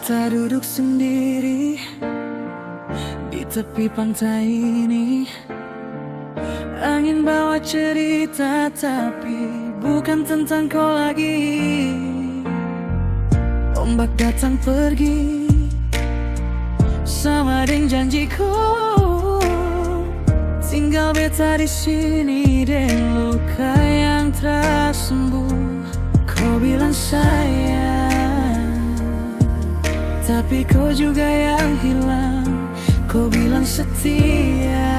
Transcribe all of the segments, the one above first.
Beta duduk sendiri di tepi pantai ini. Angin bawa cerita tapi bukan tentang kau lagi. Ombak datang pergi sama dengan janjiku. Tinggal beta di sini dengan luka yang tersembuh. Kau bilang sayang, tapi kau juga yang hilang. Kau bilang setia,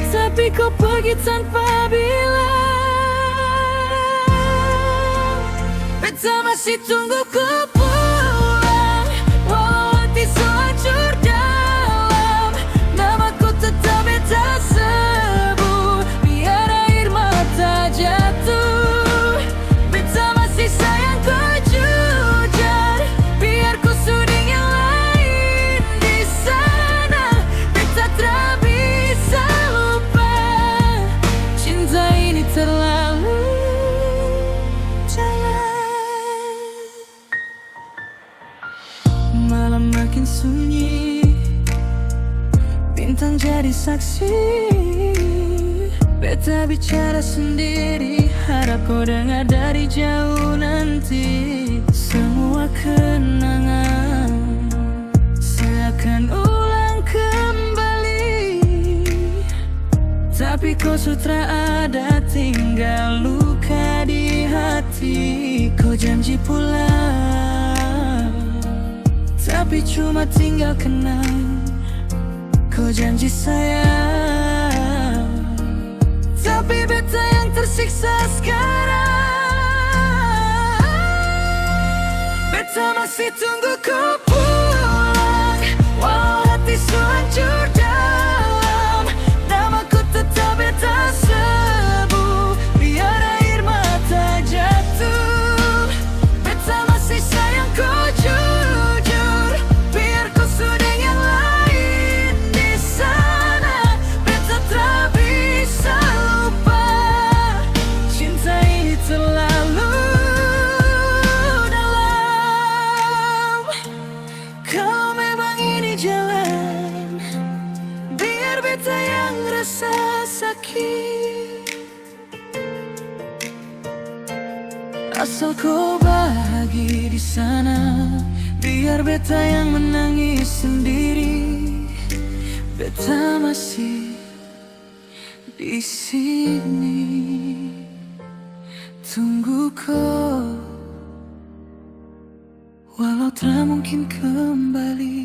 tapi kau pergi tanpa bilang. Beta masih tunggu kau pulang, walau hati sehancur dalam. Namaku tetap beta sebut, biar air mata jatuh. Beta masih sayang kau jujur, biar ku suding yang lain di sana. Beta tak bisa lupa, cinta ini terlalu jalan. Malam makin sunyi, bintang jadi saksi. Beta bicara sendiri, harap kau dengar dari jauh nanti. Semua kenangan seakan ulang kembali, tapi kau sutra ada, tinggal luka di hati. Kau janji pulang, tapi cuma tinggal kenang. Kau janji sayang, tapi beta yang tersiksa sekarang. Beta masih tunggu kau pulang, walau hati sehancur dalam. Namaku tetap beta sebut, biar air mata jatuh. Beta masih sayang kau jujur, biar ku suding yang lain di sana. Beta tak bisa lupa, cinta ini terlalu dalam. Kalau memang ini jalan, biar beta yang rasa sakit. Asal kau bahagia di sana, biar beta yang menangis sendiri. Beta masih di sini, tunggu kau, walau tak mungkin kembali.